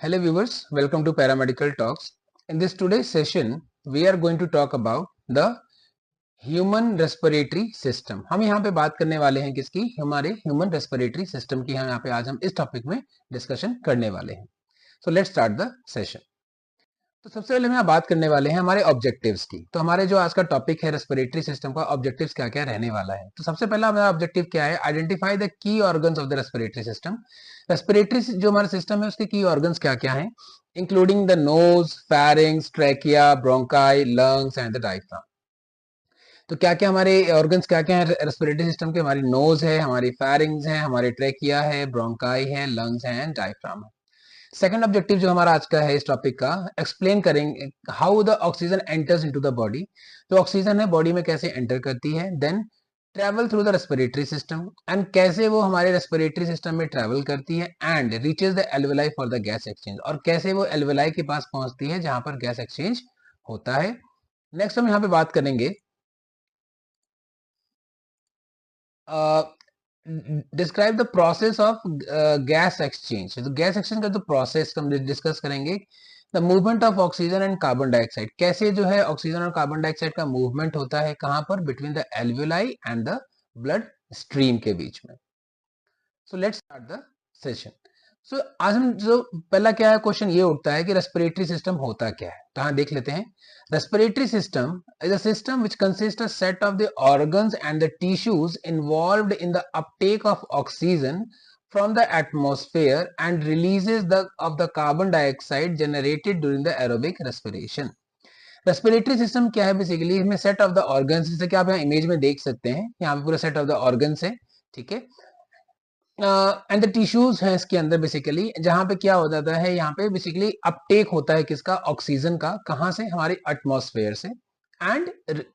Hello viewers, welcome to Paramedical Talks. In this today's session, we are going to talk about the human respiratory system. हम यहाँ पे बात करने वाले हैं किसकी? हमारे ह्यूमन रेस्पिरेटरी सिस्टम की। हम यहाँ पे आज हम इस टॉपिक में डिस्कशन करने वाले हैं। सो लेट्स स्टार्ट द सेशन। तो सबसे पहले हम यहाँ बात करने वाले हैं हमारे ऑब्जेक्टिव्स की। तो हमारे जो आज का टॉपिक है रेस्पिरेटरी सिस्टम का, ऑब्जेक्टिव्स क्या क्या रहने वाला है। तो सबसे पहला हमारा ऑब्जेक्टिव क्या है? Identify the key organs of the respiratory system. Respiratory जो हमारा सिस्टम है उसके की ऑर्गन्स क्या क्या हैं, including the nose, pharynx, trachea, bronchi, lungs and the diaphragm. तो क्या क्या हमारे ऑर्गन्स क्या क्या है रेस्पिरेटरी सिस्टम के? हमारी नोज है, हमारी फेरिंग्स है, हमारे ट्रैकिया है, ब्रोंकाई है, लंग्स है एंड डायफ्राम है। सेकंड ऑब्जेक्टिव जो हमारा आज का है इस टॉपिक का, एक्सप्लेन करेंगे how the oxygen enters into the body. तो ऑक्सीजन है बॉडी में कैसे एंटर करती है, then travel through the respiratory system and कैसे वो हमारे रेस्पिरेटरी सिस्टम में ट्रेवल करती है and reaches the alveoli for the gas exchange, और कैसे वो एल्वेलाई के पास पहुंचती है जहां पर गैस एक्सचेंज होता है। नेक्स्ट हम यहाँ पे बात करेंगे describe the process of gas exchange. तो गैस एक्सचेंज का जो प्रोसेस हम डिस्कस करेंगे। The movement of oxygen and carbon dioxide, कैसे जो है ऑक्सीजन और कार्बन डाइऑक्साइड का मूवमेंट होता है, कहां पर? Between the alveoli and the blood stream के बीच में। So let's start the session. So आज हम जो पहला क्या है क्वेश्चन ये उठता है कि रेस्पिरेटरी सिस्टम होता क्या है। तो हाँ देख लेते हैं। Respiratory system is a system which consist a set of the organs and the tissues involved in the Uptake of oxygen from the atmosphere and releases of the carbon dioxide generated during the aerobic respiration. Respiratory system क्या है? Basically इसमें set of the organs, जैसे कि आप यहाँ image में देख सकते हैं, यहाँ पे पूरा सेट ऑफ द ऑर्गन्स है, ठीक है। एंड द टिश्यूज है इसके अंदर बेसिकली, जहां पे क्या हो जाता है, यहाँ पे बेसिकली अपटेक होता है किसका? ऑक्सीजन का। कहां से? हमारे एटमॉस्फेयर से। एंड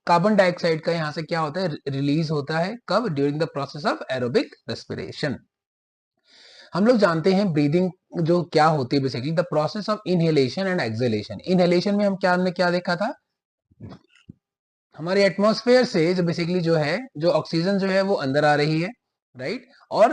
कार्बन डाइऑक्साइड का यहाँ से क्या होता है? रिलीज होता है। कब? During the process of aerobic respiration. हम लोग जानते हैं ब्रीदिंग जो क्या होती है, basically the process of inhalation and exhalation. Inhalation में हमने क्या देखा था? हमारे एटमॉस्फेयर से जो बेसिकली जो है, जो ऑक्सीजन जो है वो अंदर आ रही है, राइट, और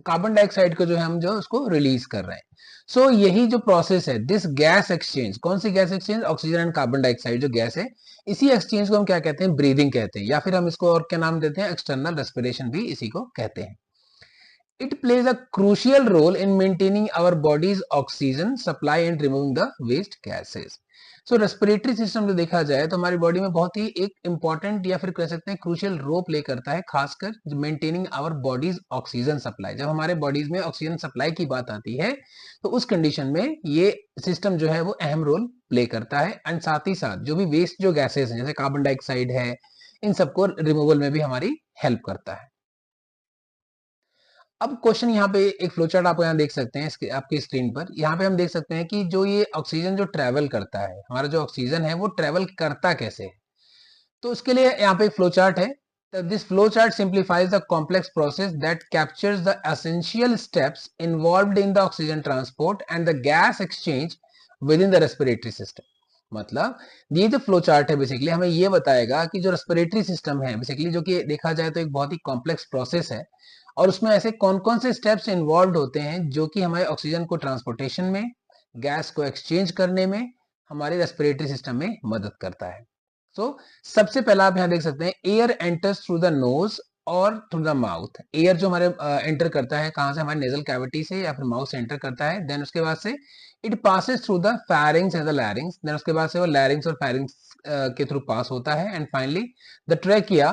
कार्बन डाइऑक्साइड को जो है हम जो उसको रिलीज कर रहे हैं। सो यही जो प्रोसेस है, दिस गैस एक्सचेंज, कौन सी gas exchange? Oxygen and carbon dioxide जो गैस है, इसी एक्सचेंज को हम क्या कहते हैं? ब्रीदिंग कहते हैं, या फिर हम इसको और क्या नाम देते हैं? एक्सटर्नल रेस्पिरेशन भी इसी को कहते हैं। It plays a crucial role in maintaining our body's oxygen supply and removing the waste gases. So respiratory system जो देखा जाए तो हमारी बॉडी में बहुत ही एक इंपॉर्टेंट या फिर कह सकते हैं क्रूशियल रोल प्ले करता है, खासकर maintaining our bodies oxygen supply. जब हमारे बॉडीज में ऑक्सीजन सप्लाई की बात आती है तो उस कंडीशन में ये सिस्टम जो है वो अहम रोल प्ले करता है। एंड साथ ही साथ जो भी वेस्ट जो गैसेज हैं, जैसे कार्बन डाइऑक्साइड है, इन सबको रिमूवल में भी हमारी हेल्प करता है। अब क्वेश्चन यहाँ पे एक फ्लोचार्ट आप यहाँ देख सकते हैं इसके आपकी स्क्रीन पर। यहाँ पे हम देख सकते हैं कि जो ये ऑक्सीजन जो ट्रेवल करता है, हमारा जो ऑक्सीजन है वो ट्रेवल करता कैसे है। तो उसके लिए यहाँ पे एक फ्लोचार्ट है। This flowchart simplifies the complex process that captures the essential steps involved in the oxygen transport and the gas exchange with in the respiratory system. मतलब ये जो फ्लो चार्ट है बेसिकली हमें ये बताएगा कि जो रेस्पिरेटरी सिस्टम है बेसिकली, जो कि देखा जाए तो एक बहुत ही कॉम्प्लेक्स प्रोसेस है, और उसमें ऐसे कौन कौन से स्टेप्स इन्वॉल्व होते हैं जो कि हमारे ऑक्सीजन को ट्रांसपोर्टेशन में, गैस को एक्सचेंज करने में, हमारे रेस्पिरेटरी सिस्टम में मदद करता है। सो सबसे पहला आप यहाँ देख सकते हैं, air enters through the nose और थ्रू द माउथ। एयर जो हमारे एंटर करता है कहां से? हमारे नेजल कैविटी से या फिर माउथ से एंटर करता है। देन उसके बाद से it passes through the pharynx and the larynx. Then उसके बाद से वो लैरिंग्स और फेरिंग्स के थ्रू पास होता है। And finally the trachea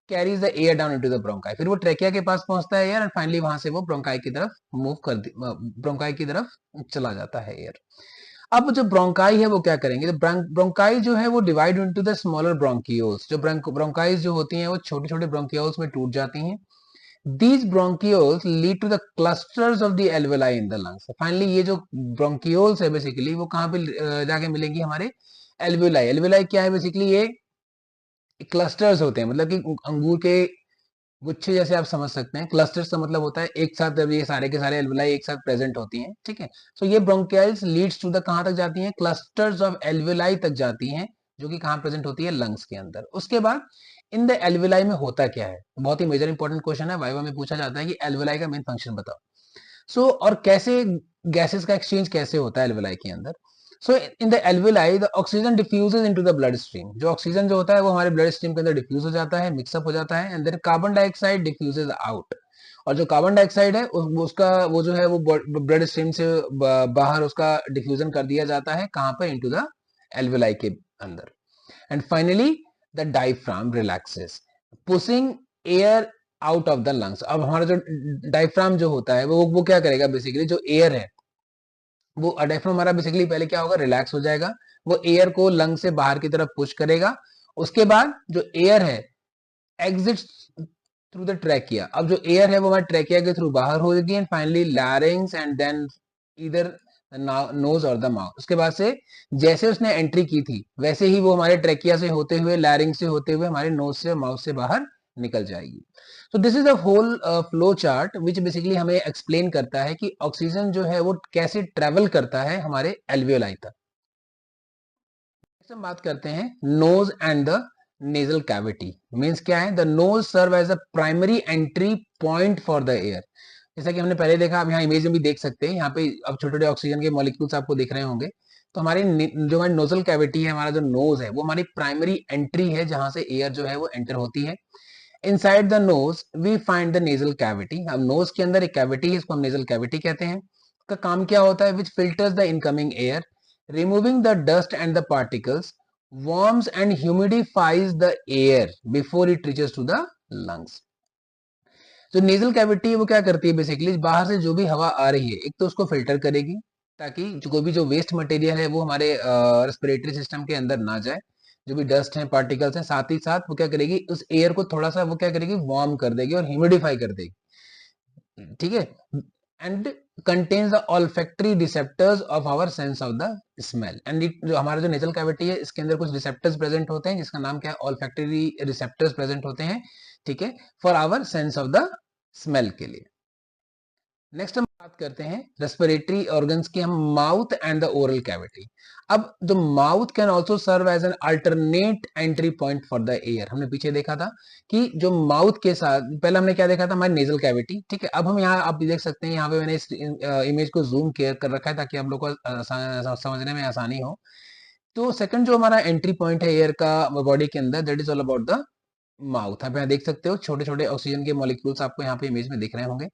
carries the air down into the bronchi. फिर वो ट्रेकिया के पास पहुंचता है एयर, एंड फाइनली वहां से वो ब्रोंकाई की तरफ मूव कर ब्रोंकाई की तरफ चला जाता है एयर। अब जो ब्रोंकाई है वो क्या करेंगे? तो ब्रोंकाई जो है वो divide into the smaller bronchioles. जो ब्रोंकाइज जो होती हैं वो छोटे छोटे ब्रोंकियोल्स में टूट जाती हैं। These bronchioles lead to the clusters of the alveoli in the lungs. Finally ये जो bronchioles है बेसिकली वो कहाँ पे जाके मिलेंगी? हमारे alveoli। alveoli क्या है? बेसिकली ये क्लस्टर्स होते हैं, मतलब कि अंगूर के गुच्छे जैसे आप समझ सकते हैं। क्लस्टर्स का मतलब होता है एक साथ जब ये सारे के सारे एल्वेलाई एक साथ प्रेजेंट होती हैं, ठीक है। सो ये ब्रोंकाइल्स लीड्स टू द कहां तक जाती हैं? क्लस्टर्स ऑफ एल्वेलाई तक जाती हैं, जो कि कहां प्रेजेंट होती है? लंग्स के अंदर। उसके बाद इन द एल्वेलाई में होता क्या है? बहुत ही मेजर इंपॉर्टेंट क्वेश्चन है, वाइवा में पूछा जाता है कि एल्वेलाई का मेन फंक्शन बताओ। सो और कैसे गैसेस का एक्सचेंज कैसे होता है एल्वेलाई के अंदर. So in the alveoli the oxygen diffuses into the blood stream. जो ऑक्सीजन जो होता है वो हमारे ब्लड स्ट्रीम के अंदर डिफ्यूज हो जाता है, मिक्सअप हो जाता है, and then carbon dioxide diffuses out. और जो कार्बन डाइऑक्साइड है उसका वो जो है वो ब्लड स्ट्रीम से बाहर उसका डिफ्यूजन कर दिया जाता है. कहाँ पे? इनटू द एल्वेलाई के अंदर. And finally the diaphragm relaxes pushing air out of the lungs. अब हमारा जो डायफ्राम जो होता है वो क्या करेगा? बेसिकली जो एयर है वो डायफ्राम हमारा बेसिकली पहले क्या होगा? रिलैक्स हो जाएगा. वो एयर को लंग से बाहर की तरफ पुश करेगा. उसके बाद जो एयर है एग्जिट थ्रू द ट्रैकिया. अब जो एयर है वो हमारे ट्रैकिया के थ्रू बाहर होगी. And finally larynx and then इधर नोज और द माउथ. उसके बाद से जैसे उसने एंट्री की थी वैसे ही वो हमारे ट्रैकिया से होते हुए, लैरिंग से होते हुए हमारे नोज से, माउथ से बाहर निकल जाएगी. तो this is the whole flow chart which basically हमें एक्सप्लेन करता है कि ऑक्सीजन जो है वो कैसे ट्रेवल करता है हमारे एल्वियोलाई तक. हम बात करते हैं nose and the nasal cavity. Means क्या है? The nose serve as a primary entry point for the air. जैसा कि हमने पहले देखा, आप यहाँ इमेज में भी देख सकते हैं. यहाँ पे अब छोटे छोटे ऑक्सीजन के मॉलिक्यूल्स आपको दिख रहे होंगे. तो हमारी जो हमारी नोजल कैविटी है, हमारा जो नोज है वो हमारी प्राइमरी एंट्री है जहां से एयर जो है वो एंटर होती है. Inside the nose we find the nasal cavity. अब नोज के अंदर एक कैविटी है, इसको हम नेजल कैविटी कहते हैं. इसका काम क्या होता है? Which filters the incoming air, removing the dust and the particles, warms and humidifies the air before it reaches to the lungs. जो नेजल कैविटी है वो क्या करती है? बेसिकली बाहर से जो भी हवा आ रही है एक तो उसको फिल्टर करेगी ताकि जो भी जो वेस्ट मटेरियल है वो हमारे रेस्पिरेटरी सिस्टम के अंदर ना जाए. जो भी डस्ट है, पार्टिकल्स हैं, साथ ही साथ वो क्या करेगी? उस एयर को थोड़ा सा वो क्या करेगी? वार्म कर देगी और ह्यूमिडिफाई कर देगी. ठीक है. And contains the olfactory receptors of our sense of the smell. And it जो हमारा जो नेजल कैविटी है इसके अंदर कुछ रिसेप्टर्स प्रेजेंट होते हैं जिसका नाम क्या है? ऑल्फैक्टरी रिसेप्टर्स प्रेजेंट होते हैं. ठीक है, for our sense of the smell के लिए. नेक्स्ट हम बात करते हैं रेस्पिरेटरी ऑर्गन्स की. हम mouth and the oral cavity. अब जो mouth can also serve as an alternate entry point for the air. हमने पीछे देखा था कि जो माउथ के साथ पहले हमने क्या देखा था? हमारी नेजल कैविटी. ठीक है, अब हम यहाँ आप देख सकते हैं, यहाँ पे मैंने इस इमेज को जूम कर रखा है ताकि हम लोग को समझने में आसानी हो. तो सेकंड जो हमारा एंट्री पॉइंट है एयर का बॉडी के अंदर, that is all about the mouth. आप यहाँ देख सकते हो छोटे छोटे ऑक्सीजन के मॉलिक्यूल्स आपको यहाँ पे इमेज में दिख रहे होंगे.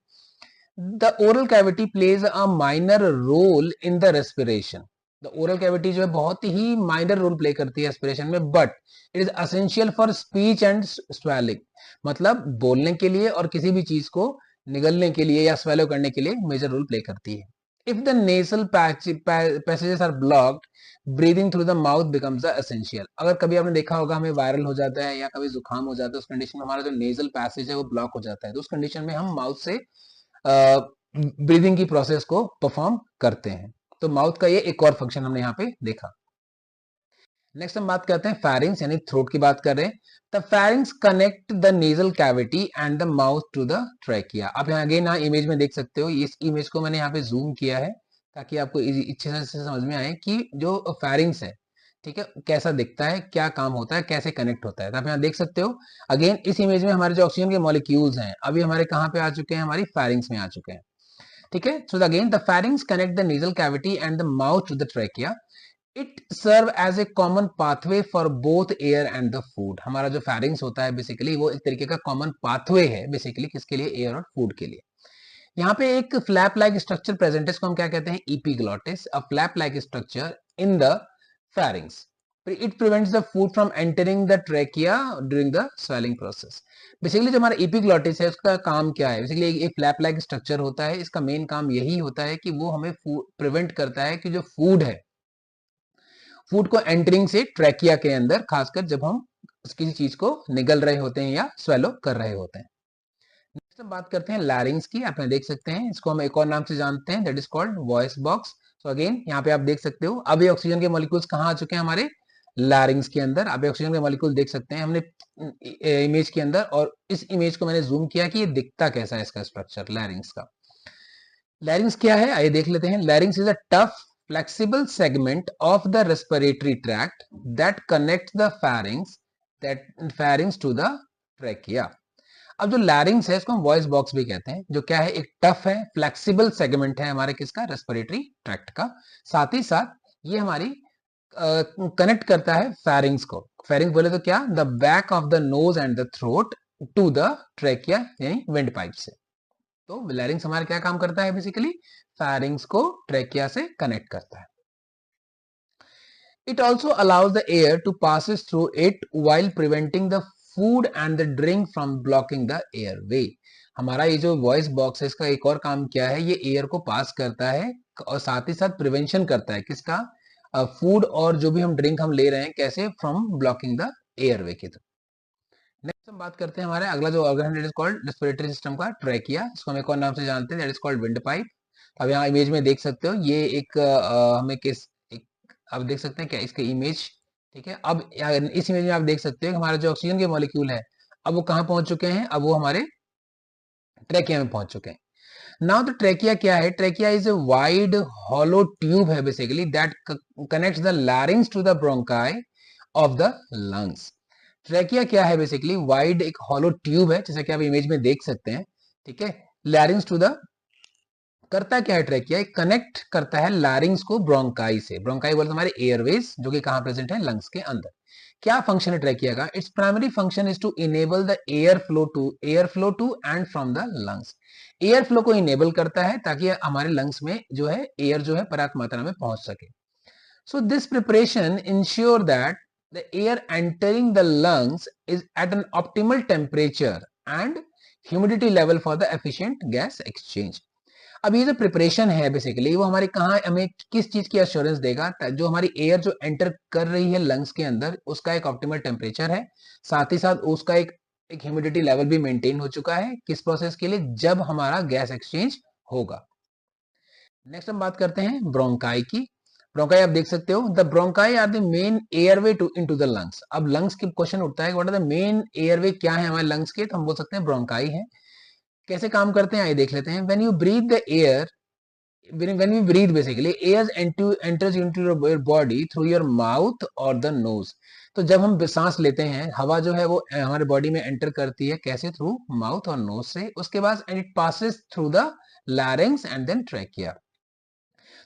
The oral cavity plays a minor role in the respiration. The oral cavity जो है बहुत ही minor role play करती है respiration में, but it is essential for speech and swallowing. मतलब बोलने के लिए और किसी भी चीज को निगलने के लिए या swallow करने के लिए major role play करती है. If the nasal passages are blocked, breathing through the mouth becomes the essential. अगर कभी आपने देखा होगा हमें वायरल हो जाता है या कभी जुकाम हो जाता है, उस कंडीशन में हमारा जो नेजल पैसेज है वो ब्लॉक हो जाता है, तो उस कंडीशन में हम माउथ से ब्रीदिंग की प्रोसेस को परफॉर्म करते हैं. तो माउथ का ये एक और फंक्शन हमने यहाँ पे देखा. नेक्स्ट हम बात करते हैं फेरिंग्स यानी थ्रोट की बात कर रहे हैं. The pharynx connect the nasal cavity and the mouth to the trachea. आप यहाँ अगेन यहाँ इमेज में देख सकते हो. इस इमेज को मैंने यहाँ पे जूम किया है ताकि आपको अच्छे से समझ में आए कि जो फेरिंग्स है, ठीक है, कैसा दिखता है, क्या काम होता है, कैसे कनेक्ट होता है. तो आप यहाँ देख सकते हो अगेन इस इमेज में हमारे जो ऑक्सीजन के मॉलिक्यूल्स हैं अभी हमारे कहाँ पे आ चुके हैं? हमारी फेरिंग्स में आ चुके हैं. ठीक है. So again the pharynx connect the nasal cavity and the mouth to the trachea. It serve as a common pathway for both air and the food. हमारा जो फेरिंग्स होता है बेसिकली वो एक तरीके का कॉमन पाथवे है बेसिकली किसके लिए? एयर और फूड के लिए. यहाँ पे एक फ्लैप लाइक स्ट्रक्चर प्रेजेंट है, इसको हम क्या कहते हैं? Epiglottis. A flap like structure in the pharynx. It prevents the food from entering the trachea during the swelling process. Basically जो हमारा एपिग्लॉटिस है उसका काम क्या है? बेसिकली एक फ्लैप लाइक स्ट्रक्चर होता है. इसका मेन काम यही होता है कि वो हमें प्रिवेंट करता है कि जो फूड है, फूड को एंटरिंग से ट्रैकिया के अंदर, खासकर जब हम किसी चीज को निगल रहे होते हैं या स्वेलो कर रहे होते हैं. नेक्स्ट हम बात करते हैं लैरिंग्स की. आप देख सकते हैं इसको हम एक और नाम से जानते हैं, that is called voice box. So again यहाँ पे आप देख सकते हो अभी ऑक्सीजन के मॉलिक्यूल्स कहाँ आ चुके हैं? हमारे लैरिंग्स के अंदर. आप ऑक्सीजन के मॉलिक्यूल देख सकते हैं हमने इमेज के अंदर, और इस इमेज को मैंने जूम किया कि ये दिखता कैसा है इसका स्ट्रक्चर लैरिंग्स का. लैरिंग्स क्या है आइए देख लेते हैं. लैरिंग्स is a tough flexible segment of the respiratory tract that connects the pharynx to the trachea. अब जो लैरिंग्स है इसको हम वॉइस बॉक्स भी कहते हैं, जो क्या है, एक टफ है, फ्लेक्सिबल सेगमेंट है हमारे किसका, रेस्पिरेटरी ट्रैक्ट का। साथ ही साथ ये हमारी कनेक्ट करता है फेरिंग्स को। फेरिंग्स बोले तो क्या, the back of the nose and the throat to the trachea यानी विंड पाइप से। तो लैरिंग्स हमारा क्या काम करता है, बेसिकली फेरिंग्स को ट्रेकिया से कनेक्ट करता है। It also allows the air to passes through it while preventing the food and the drink from blocking the airway। हमारा ये जो वॉइस बॉक्स है इसका एक और काम क्या है, ये एयर को पास करता है और साथ ही साथ प्रिवेंशन करता है किसका, फूड और जो भी हम ड्रिंक हम ले रहे हैं कैसे, फ्रॉम ब्लॉकिंग द एयरवे के थ्रू। नेक्स्ट हम बात करते हैं हमारे अगला जो ऑर्गन है, that is called respiratory system का ट्रैकिया, इसको हम एक और नाम से जानते हैं, that is called wind pipe. अब यहाँ इमेज में देख सकते हो ये एक हमें किस एक, अब देख सकते हैं क्या इसके इमेज, ठीक है। अब इस इमेज में आप देख सकते हो कि हमारा जो ऑक्सीजन के मॉलिक्यूल है अब वो कहाँ पहुंच चुके हैं, अब वो हमारे ट्रैकिया में पहुंच चुके हैं। नाउ द ट्रैकिया क्या है, trachea is a wide hollow tube है basically that connects the larynx to the bronchi of the lungs. Trachea क्या है, बेसिकली वाइड एक हॉलो ट्यूब है, जैसा कि आप इमेज में देख सकते हैं, ठीक है। लैरिंग्स टू द, करता क्या है ट्रैकिया, कनेक्ट करता है लैरिंग्स को ब्रोंकाई से। ब्रोंकाई बोलते हमारे एयरवेज जो कि कहां प्रेजेंट है, लंग्स के अंदर। क्या फंक्शन है ट्रैकिया का, its primary function is to enable the air flow to and from the lungs. Air flow को इनेबल करता है ताकि हमारे लंग्स में जो है एयर जो है पर्याप्त मात्रा में पहुंच सके। So this preparation ensure that the air entering the lungs is at an optimal temperature and humidity level for the efficient gas exchange। अब ये जो प्रिपरेशन है बेसिकली वो हमारे कहाँ, हमें किस चीज की एश्योरेंस देगा, जो हमारी एयर जो एंटर कर रही है लंग्स के अंदर उसका एक ऑप्टिमल टेम्परेचर है, साथ ही साथ उसका एक ह्यूमिडिटी लेवल भी मेंटेन हो चुका है, किस प्रोसेस के लिए, जब हमारा गैस एक्सचेंज होगा। नेक्स्ट हम बात करते हैं ब्रोंकाई की। ब्रोंकाई आप देख सकते हो, the bronchi are the main airway to into the lungs. अब लंग्स की क्वेश्चन उठता है, what are the main airway, क्या है हमारे लंग्स के, तो हम बोल सकते हैं ब्रोंकाई है। कैसे काम करते हैं आइए देख लेते हैं। When you breathe the air, when you breathe basically air enters into your body through your mouth or the nose। तो जब हम सांस लेते हैं हवा जो है वो हमारे बॉडी में एंटर करती है कैसे, थ्रू माउथ और नोज से, उसके बाद and it passes through the larynx and then trachea.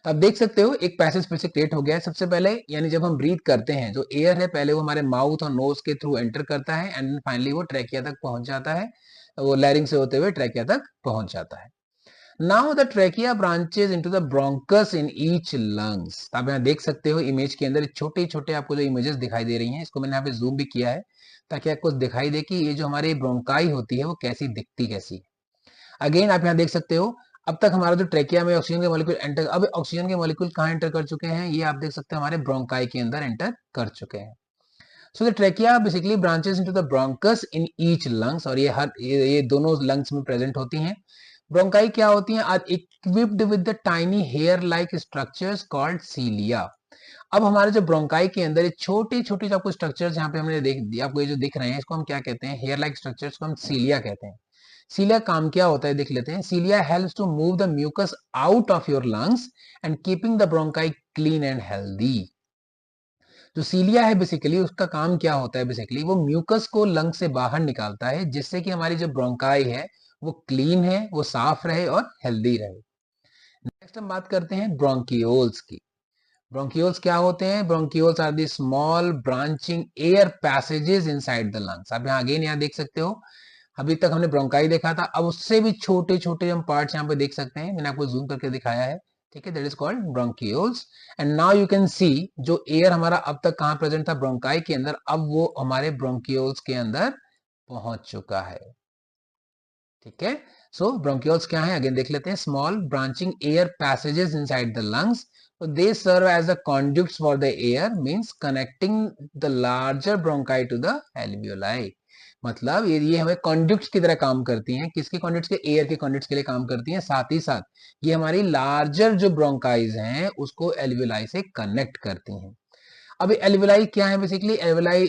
तो आप देख सकते हो एक पैसेज फिर से क्रिएट हो गया है। सबसे पहले यानी जब हम ब्रीथ करते हैं जो एयर है पहले वो हमारे माउथ और नोज के थ्रू एंटर करता है एंड फाइनली वो ट्रैकिया तक पहुंच जाता है, वो लैरिंग से होते हुए ट्रैकिया तक पहुंच जाता है। Now the trachea branches into the bronchus in each lungs. आप यहाँ देख सकते हो इमेज के अंदर छोटे छोटे आपको जो इमेजेस दिखाई दे रही हैं, इसको मैंने यहाँ पे जूम भी किया है ताकि आपको दिखाई दे कि ये जो हमारी ब्रोंकाई होती है वो कैसी दिखती कैसी है। अगेन आप यहाँ देख सकते हो अब तक हमारा जो ट्रैकिया में ऑक्सीजन के मॉलिक्यूल एंटर, अब ऑक्सीजन के मॉलिक्यूल कहाँ एंटर कर चुके हैं, ये आप देख सकते हैं हमारे ब्रोंकाई के अंदर एंटर कर चुके हैं। So the trachea basically branches into the bronchus in each lungs, और ये दोनों लंग्स में प्रेजेंट होती हैं। ब्रोंकाई क्या होती हैं, are equipped with the tiny hair like structures called cilia. अब हमारे जो ब्रोंकाई के अंदर ये छोटे छोटे जो आपको स्ट्रक्चर्स यहाँ पे हमने देख दिया, आपको ये जो दिख रहे हैं इसको हम क्या कहते हैं, हेयर लाइक स्ट्रक्चर्स को हम सीलिया कहते हैं। सीलिया काम क्या होता है देख लेते हैं। Cilia helps to move the mucus out of your lungs and keeping the bronchi clean and healthy. जो सीलिया है बेसिकली उसका काम क्या होता है, बेसिकली वो म्यूकस को लंग से बाहर निकालता है जिससे कि हमारी जो ब्रोंकाई है वो क्लीन है, वो साफ रहे और हेल्दी रहे। नेक्स्ट हम बात करते हैं ब्रोंकियोल्स की। ब्रोंकियोल्स क्या होते हैं, bronchioles are the small branching air passages inside the lungs. आप यहाँ अगेन यहाँ देख सकते हो, अभी तक हमने ब्रोंकाई देखा था, अब उससे भी छोटे छोटे हम पार्ट्स यहाँ पे देख सकते हैं, मैंने आपको जूम करके दिखाया है, ठीक है। That is called bronchioles. And now you can see जो एयर हमारा अब तक कहाँ प्रेजेंट था, ब्रोंकाई के अंदर, अब वो हमारे ब्रोंकियोल्स के अंदर पहुंच चुका है, ठीक है। सो ब्रोंकियोल्स क्या है अगेन देख लेते हैं। Small branching air passages inside the lungs, they serve as the conduits for the air, means connecting the larger bronchi to the alveoli। मतलब ये हमें कॉन्ड्यूट्स की तरह काम करती हैं, किसके कॉन्ड्यूट्स के, एयर के कॉन्ड्यूट्स के लिए काम करती हैं, साथ ही साथ ये हमारी लार्जर जो ब्रोंकाइज हैं उसको एल्वियोलाई से कनेक्ट करती हैं। अब एल्वियोलाई क्या है, बेसिकली एल्वियोलाई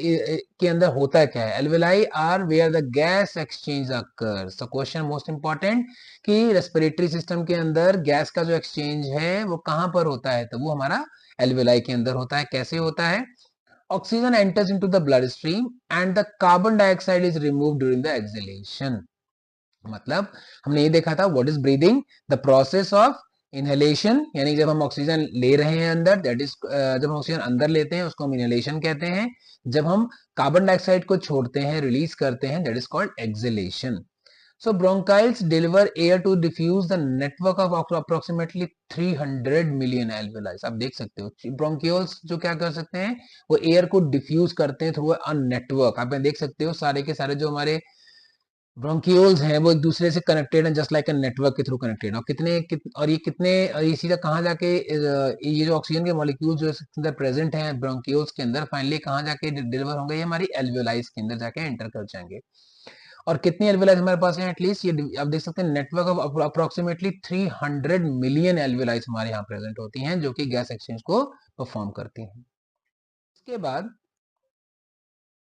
के अंदर होता क्या है, alveoli are where the gas exchange occurs. The question most important कि रेस्पिरेटरी सिस्टम के अंदर गैस का जो एक्सचेंज है वो कहां पर होता है, तो वो हमारा एल्वियोलाई के अंदर होता है। कैसे होता है, oxygen enters into the blood stream and the carbon dioxide is removed during the exhalation. मतलब हमने ये देखा था what is breathing, the process of inhalation, यानी जब हम ऑक्सीजन ले रहे हैं अंदर, दैट इज जब हम ऑक्सीजन अंदर लेते हैं उसको हम इनहेलेशन कहते हैं, जब हम कार्बन डाइऑक्साइड को छोड़ते हैं, रिलीज करते हैं, that is called exhalation. So bronchioles deliver air to diffuse the network of approximately 300 million alveoli. आप देख सकते हो bronchioles जो क्या कर सकते हैं, वो एयर को डिफ्यूज करते हैं थ्रू अ नेटवर्क. आप देख सकते हो सारे के सारे जो हमारे ब्रोंकियोल्स हैं वो एक दूसरे से कनेक्टेड हैं, जस्ट लाइक अ नेटवर्क के थ्रू कनेक्टेड. और ये सीधा कहाँ जाके ये जो ऑक्सीजन के मॉलिक्यूल जो अंदर प्रेजेंट हैं ब्रोंकियोल्स के अंदर, फाइनली कहाँ जाके डिलीवर होंगे, ये हमारी एल्वियोलाइज के अंदर जाके एंटर कर जाएंगे. और कितनी एल्वियोलाइज हमारे पास है, एटलीस्ट ये आप देख सकते हैं नेटवर्क ऑफ अप्रोक्सीमेटली 300 मिलियन एल्वियोलाइज हमारे यहाँ प्रेजेंट होती हैं, जो कि गैस एक्सचेंज को परफॉर्म करती हैं. इसके बाद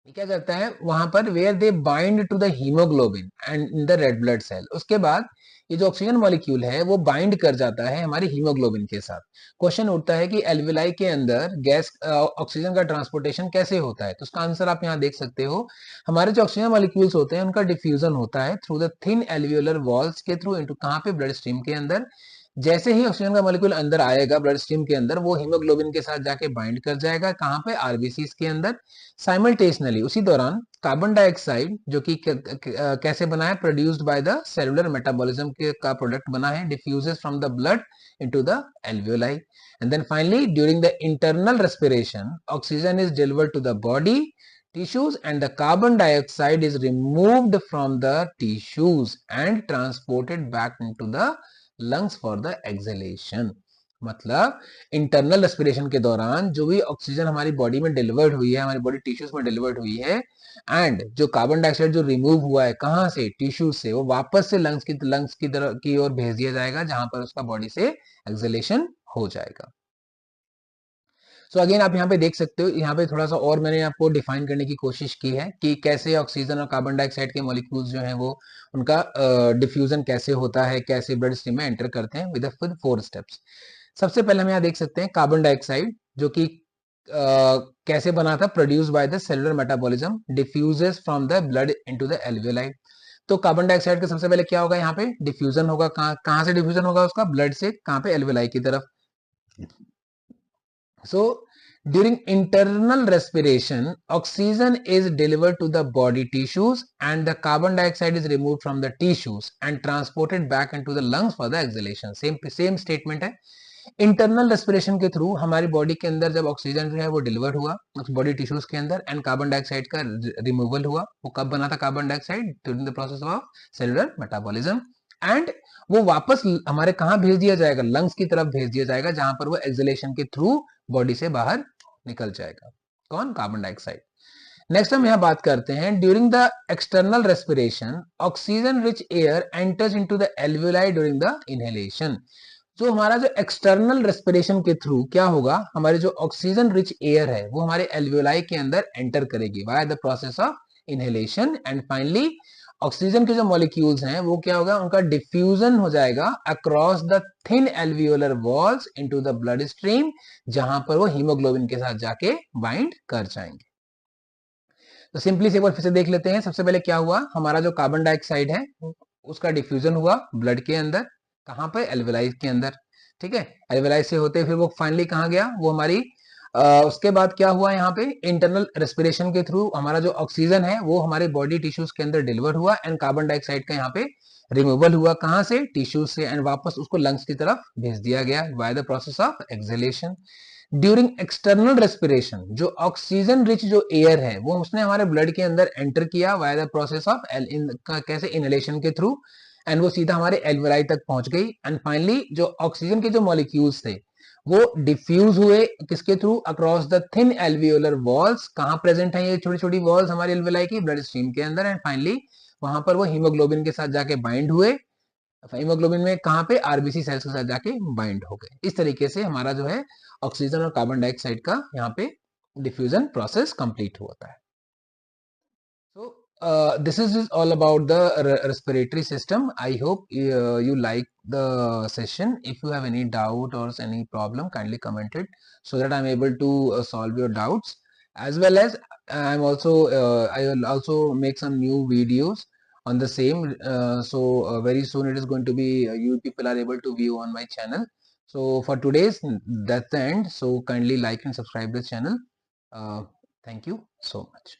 ये क्या करता है वहां पर, where they bind to the haemoglobin and in the red blood cell. उसके बाद ये जो ऑक्सीजन मॉलिक्यूल है वो बाइंड कर जाता है हमारे हीमोग्लोबिन के साथ. क्वेश्चन उठता है कि एल्विलाई के अंदर गैस ऑक्सीजन का ट्रांसपोर्टेशन कैसे होता है, तो उसका आंसर आप यहाँ देख सकते हो. हमारे जो ऑक्सीजन मॉलिक्यूल्स होते हैं उनका डिफ्यूजन होता है through the thin alveolar walls के थ्रू इनटू कहाँ पे, ब्लड स्ट्रीम के अंदर. जैसे ही ऑक्सीजन का मॉलिक्यूल अंदर आएगा ब्लड स्ट्रीम के अंदर, वो हीमोग्लोबिन के साथ जाके बाइंड कर जाएगा कहाँ पे, आरबीसीज के अंदर. साइमल्टेनियसली उसी दौरान कार्बन डाइऑक्साइड जो कि कैसे बना है, produced by the cellular metabolism के का प्रोडक्ट बना है, diffuses from the blood into the alveoli. And then finally during the internal respiration oxygen is delivered to the body tissues and the carbon dioxide is removed from the tissues and transported back into the lungs for the exhalation. मतलब internal respiration के दौरान जो भी oxygen हमारी body में delivered हुई है, हमारी बॉडी टिश्यूज में डिलीवर्ड हुई है, एंड जो कार्बन डाइऑक्साइड जो रिमूव हुआ है कहाँ से, टिश्यूज से, वो वापस से लंग्स की ओर भेज दिया जाएगा, जहां पर उसका बॉडी से एक्सहेलेशन हो जाएगा. सो अगेन आप यहाँ पे देख सकते हो, यहाँ पे थोड़ा सा और मैंने आपको डिफाइन करने की कोशिश की है कि कैसे ऑक्सीजन और कार्बन डाइऑक्साइड के मॉलिक्यूल्स जो हैं वो उनका डिफ्यूजन कैसे होता है, कैसे ब्लड स्ट्रीम में एंटर करते हैं विद 4 स्टेप्स. सबसे पहले हम यहाँ देख सकते हैं कार्बन डाइऑक्साइड जो कि कैसे बना था, produce by the cellular metabolism, diffuses from the blood into the alveoli. तो कार्बन डाइऑक्साइड का सबसे पहले क्या होगा, यहाँ पे डिफ्यूजन होगा. कहाँ से डिफ्यूजन होगा उसका, ब्लड से कहाँ पे, एल्वियोलाई की तरफ. So during internal respiration, oxygen is delivered to the body tissues and the carbon dioxide is removed from the tissues and transported back into the lungs for the exhalation. Same statement है. Internal respiration के through हमारी body के अंदर जब oxygen जो है वो deliver हुआ बॉडी टिश्यूज के अंदर, एंड कार्बन डाइऑक्साइड का रिमूवल हुआ. वो कब बना था carbon dioxide, during the process of cellular metabolism. And वो वापस हमारे कहाँ भेज दिया जाएगा, लंग्स की तरफ भेज दिया जाएगा, जहां पर वो एक्सहेलेशन के थ्रू बॉडी से बाहर निकल जाएगा. कौन, कार्बन डाइऑक्साइड. नेक्स्ट हम यहाँ बात करते हैं, during the external respiration oxygen rich air enters into the alveoli during the inhalation. जो हमारा जो एक्सटर्नल रेस्पिरेशन के थ्रू क्या होगा, हमारे जो ऑक्सीजन रिच एयर है वो हमारे एल्वियोलाई के अंदर एंटर करेगी via the process of inhalation. And finally oxygen के जो मॉलिक्यूल्स हैं वो क्या होगा, उनका डिफ्यूजन हो जाएगा across the thin alveolar walls into the blood stream, जहां पर वो हीमोग्लोबिन के साथ जाके बाइंड कर जाएंगे. तो सिंपली से एक बार फिर से देख लेते हैं. सबसे पहले क्या हुआ, हमारा जो कार्बन डाइऑक्साइड है उसका डिफ्यूजन हुआ ब्लड के अंदर, कहां पर, एल्वियोलाई के अंदर. ठीक है, एल्वियोलाई से होते फिर वो फाइनली कहां गया, वो हमारी उसके बाद क्या हुआ, यहाँ पे इंटरनल रेस्पिरेशन के थ्रू हमारा जो ऑक्सीजन है वो हमारे बॉडी टिश्यूज के अंदर डिलीवर हुआ, एंड कार्बन डाइऑक्साइड का यहाँ पे रिमूवल हुआ, कहां से, टिश्यूज से, एंड वापस उसको लंग्स की तरफ भेज दिया गया by the process of exhalation. During external respiration जो ऑक्सीजन रिच जो एयर है वो उसने हमारे ब्लड के अंदर एंटर किया बाय द प्रोसेस ऑफ कैसे, इनहेलेशन के थ्रू, एंड वो सीधा हमारे एल्वियोलाई तक पहुंच गई. एंड फाइनली जो ऑक्सीजन के जो मॉलिक्यूल्स थे वो डिफ्यूज हुए किसके through, across the thin alveolar walls. कहां प्रेजेंट है ये छोटी छोटी वॉल्स हमारे एल्वियोलाई की, ब्लड स्ट्रीम के अंदर. एंड फाइनली वहां पर वो हीमोग्लोबिन के साथ जाके बाइंड हुए. हीमोग्लोबिन में कहां पे, आरबीसी सेल्स के साथ जाके बाइंड हो गए. इस तरीके से हमारा जो है ऑक्सीजन और कार्बन डाइऑक्साइड का यहाँ पे डिफ्यूजन प्रोसेस कंप्लीट होता है. So this is all about the respiratory system. I hope you like the session. If you have any doubt or any problem, kindly comment it so that I'm able to solve your doubts. As well as I will also make some new videos on the same. So very soon it is going to be you people are able to view on my channel. So for today's, that's the end. So kindly like and subscribe the channel. Thank you so much.